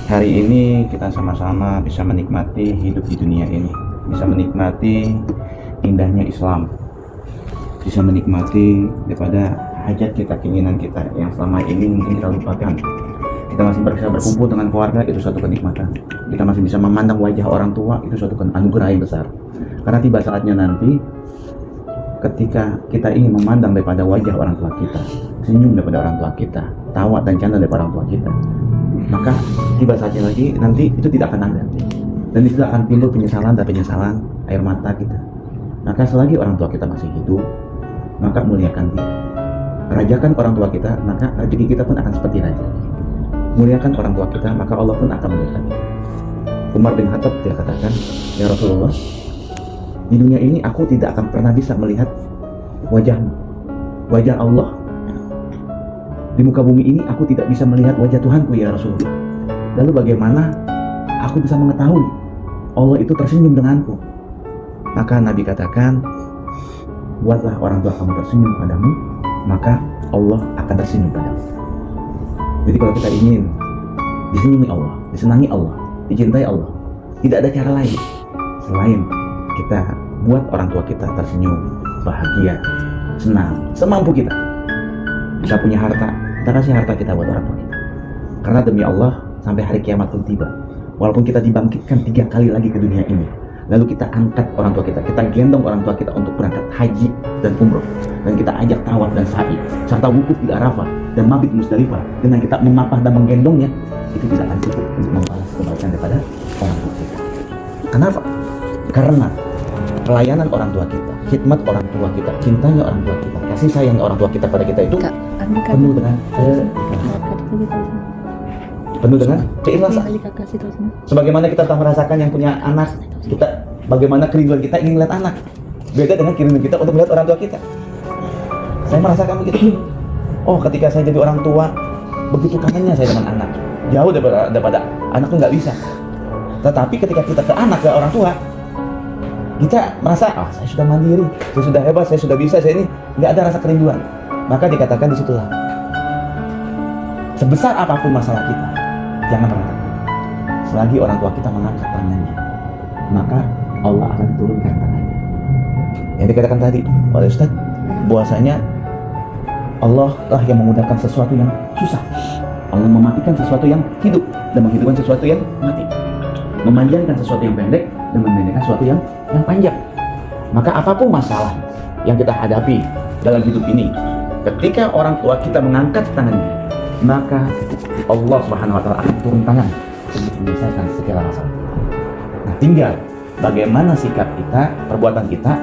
hari ini kita sama-sama bisa menikmati hidup di dunia ini, bisa menikmati indahnya Islam, bisa menikmati daripada hajat kita, keinginan kita yang selama ini mungkin kita lupakan. Kita masih bisa berkumpul dengan keluarga, itu suatu kenikmatan. Kita masih bisa memandang wajah orang tua, itu suatu anugerah yang besar. Karena tiba saatnya nanti ketika kita ingin memandang daripada wajah orang tua kita, senyum daripada orang tua kita, tawa dan canda daripada orang tua kita, maka tiba saatnya lagi nanti itu tidak akan ada, dan di situ akan timbul penyesalan dan penyesalan, air mata kita. Maka selagi orang tua kita masih hidup, maka muliakan dia, rajakan orang tua kita, maka rezeki kita pun akan seperti raja. Muliakan orang tua kita, maka Allah pun akan memuliakan. Umar bin Khattab dia katakan, ya Rasulullah, di dunia ini aku tidak akan pernah bisa melihat wajahmu, wajah Allah. Di muka bumi ini aku tidak bisa melihat wajah Tuhanku ya Rasulullah. Lalu bagaimana aku bisa mengetahui Allah itu tersenyum denganku? Maka Nabi katakan, buatlah orang tua kamu tersenyum padamu, maka Allah akan tersenyum padamu. Jadi kalau kita ingin disenyumi Allah, disenangi Allah, dicintai Allah, tidak ada cara lain selain kita buat orang tua kita tersenyum, bahagia, senang, semampu kita. Kita punya harta, kita kasih harta kita buat orang tua kita. Karena demi Allah, sampai hari kiamat pun tiba, walaupun kita dibangkitkan 3 kali lagi ke dunia ini, lalu kita angkat orang tua kita gendong orang tua kita untuk berangkat haji dan umroh, dan kita ajak tawaf dan sa'i, serta wukuf di Arafah dan mabit Musdalifah, dengan kita memapah dan menggendongnya, itu tidak akan cukup untuk membalas kebaikan daripada orang tua kita. Kenapa? Karena pelayanan orang tua kita, khidmat orang tua kita, cintanya orang tua kita, kasih sayang orang tua kita pada kita itu penuh dengan keikhlasan. Sebagaimana kita telah merasakan yang punya anak, kita bagaimana kerinduan kita ingin melihat anak, beda dengan kerinduan kita untuk melihat orang tua kita. Saya merasakan begitu. Oh, ketika saya jadi orang tua, begitu kangennya saya dengan anak, jauh daripada anak tuh nggak bisa. Tetapi ketika kita ke anak, ke orang tua, kita merasa, saya sudah mandiri, saya sudah hebat, saya sudah bisa, saya ini nggak ada rasa kerinduan. Maka dikatakan disitulah, sebesar apapun masalah kita, jangan pernah takut. Selagi orang tua kita mengangkat tangannya, maka Allah akan turunkan tangannya. Yang dikatakan tadi oleh Ustaz, bahwasanya Allah lah yang memudahkan sesuatu yang susah. Allah mematikan sesuatu yang hidup dan menghidupkan sesuatu yang mati, memanjangkan sesuatu yang pendek dan memendekkan sesuatu yang panjang. Maka apapun masalah yang kita hadapi dalam hidup ini, ketika orang tua kita mengangkat tangannya, maka Allah Subhanahu wa taala akan turun tangan untuk menyelesaikan segala masalah. Nah, tinggal bagaimana sikap kita, perbuatan kita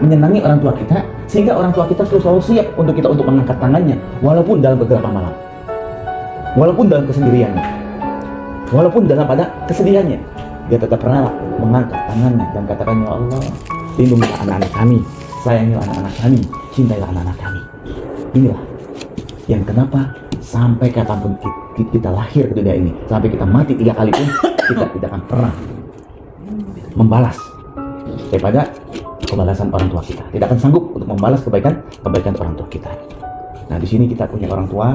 menyenangi orang tua kita, sehingga orang tua kita selalu siap untuk kita untuk mengangkat tangannya, walaupun dalam beberapa malam, walaupun dalam kesendiriannya, walaupun dalam pada kesedihannya, dia tetap rela mengangkat tangannya dan katakan, ya Allah, lindungilah anak-anak kami, sayangilah anak-anak kami, cintailah anak-anak kami. Inilah yang kenapa sampai kapanpun kita lahir ke dunia ini, sampai kita mati 3 kali pun, kita tidak akan pernah membalas daripada kebalasan orang tua kita. Tidak akan sanggup untuk membalas kebaikan orang tua kita. Nah, di sini kita punya orang tua,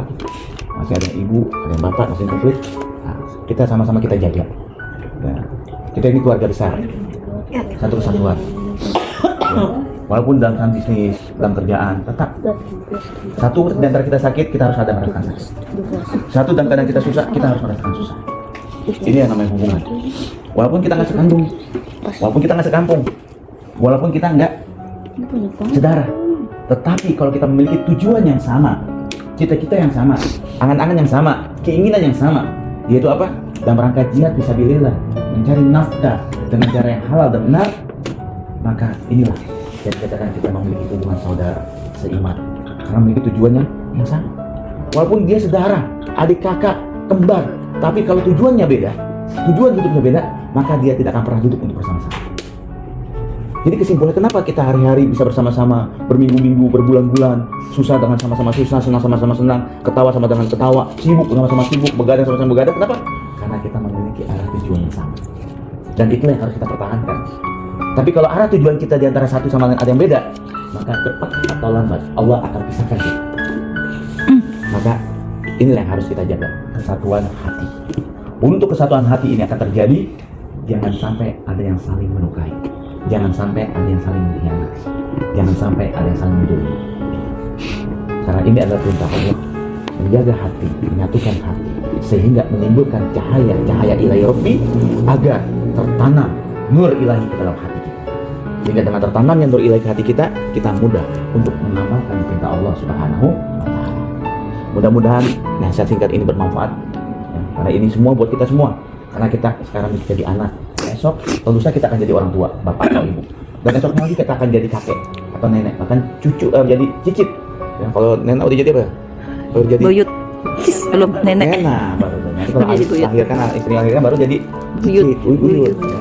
masih ada ibu, ada yang bapak, masih konflik. Nah, kita sama-sama kita jaga. Nah, kita ini keluarga besar, satu kesatuan. Ya, walaupun dalam bisnis, dalam kerjaan, tetap satu di antara kita sakit, kita harus ada merasakan sakit. Satu dan kadang kita susah, kita harus merasakan susah. Ini yang namanya hubungan. Walaupun kita nggak sekandung, walaupun kita nggak sekampung, walaupun kita nggak sedara, tetapi kalau kita memiliki tujuan yang sama, cita-cita yang sama, angan-angan yang sama, keinginan yang sama, yaitu apa? Dalam rangka jihad fisabilillah, mencari nafkah dengan cara yang halal dan benar, maka inilah yang dikatakan kita memiliki hubungan saudara seiman, karena memiliki tujuannya yang sama. Walaupun dia saudara, adik kakak, kembar, tapi kalau tujuannya beda, tujuan hidupnya beda, maka dia tidak akan pernah hidup untuk bersama-sama. Jadi kesimpulannya, kenapa kita hari-hari bisa bersama-sama, berminggu-minggu, berbulan-bulan, susah dengan sama-sama susah, senang sama-sama senang, ketawa sama dengan ketawa, sibuk sama-sama sibuk, begadang sama-sama begadang. Kenapa? Karena kita memiliki arah tujuan yang sama. Dan itulah yang harus kita pertahankan. Tapi kalau arah tujuan kita di antara satu sama lain ada yang beda, maka cepat atau lambat Allah akan pisahkan kita. Maka inilah yang harus kita jaga, kesatuan hati. untuk kesatuan hati ini akan terjadi, jangan sampai ada yang saling melukai, jangan sampai ada yang saling mengkhianati, jangan sampai ada yang saling mendolimi. Karena ini adalah perintah Allah, menjaga hati, menyatukan hati, sehingga menimbulkan cahaya ilahi Rabbi, agar tertanam nur ilahi ke dalam hati kita. Sehingga dengan tertanamnya nur ilahi ke hati kita, kita mudah untuk mengamalkan perintah Allah Subhanahu wa Ta'ala. Mudah-mudahan nasihat singkat ini bermanfaat, ya, karena ini semua buat kita semua. Karena kita sekarang jadi anak, esok lusa kita akan jadi orang tua, bapak atau ibu, dan esoknya lagi kita akan jadi kakek atau nenek, bahkan cucu, jadi cicit. Ya, kalau nenek udah jadi apa? Baru jadi buyut. Belum nenek. Baru. Nanti kalau Jadi buyut. lahirkan istri lahirkan baru jadi Buyut. cicit, buyut. Ya.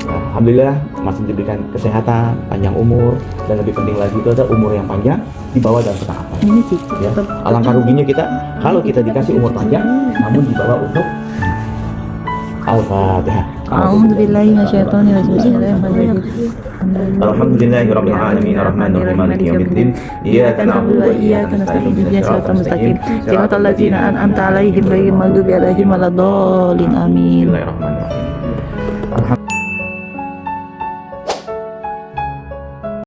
Nah, alhamdulillah masih diberikan kesehatan, panjang umur, dan lebih penting lagi itu ada umur yang panjang dibawa dalam ketaatan. Ini cicit. Ya, alangkah ruginya kita kalau kita dikasih umur panjang namun dibawa untuk Al-Fatihah. A'udzubillahi minasyaitonir rajim. Bismillahirrahmanirrahim. Alhamdulillahirabbil alamin arrahmanir rahim maliki yaumiddin iyyaka na'budu wa iyyaka nasta'in ihdinas siratal mustaqim siratal ladzina an'amta 'alaihim ghairil maghdubi 'alaihim waladdallin amin. Bismillahirrahmanirrahim.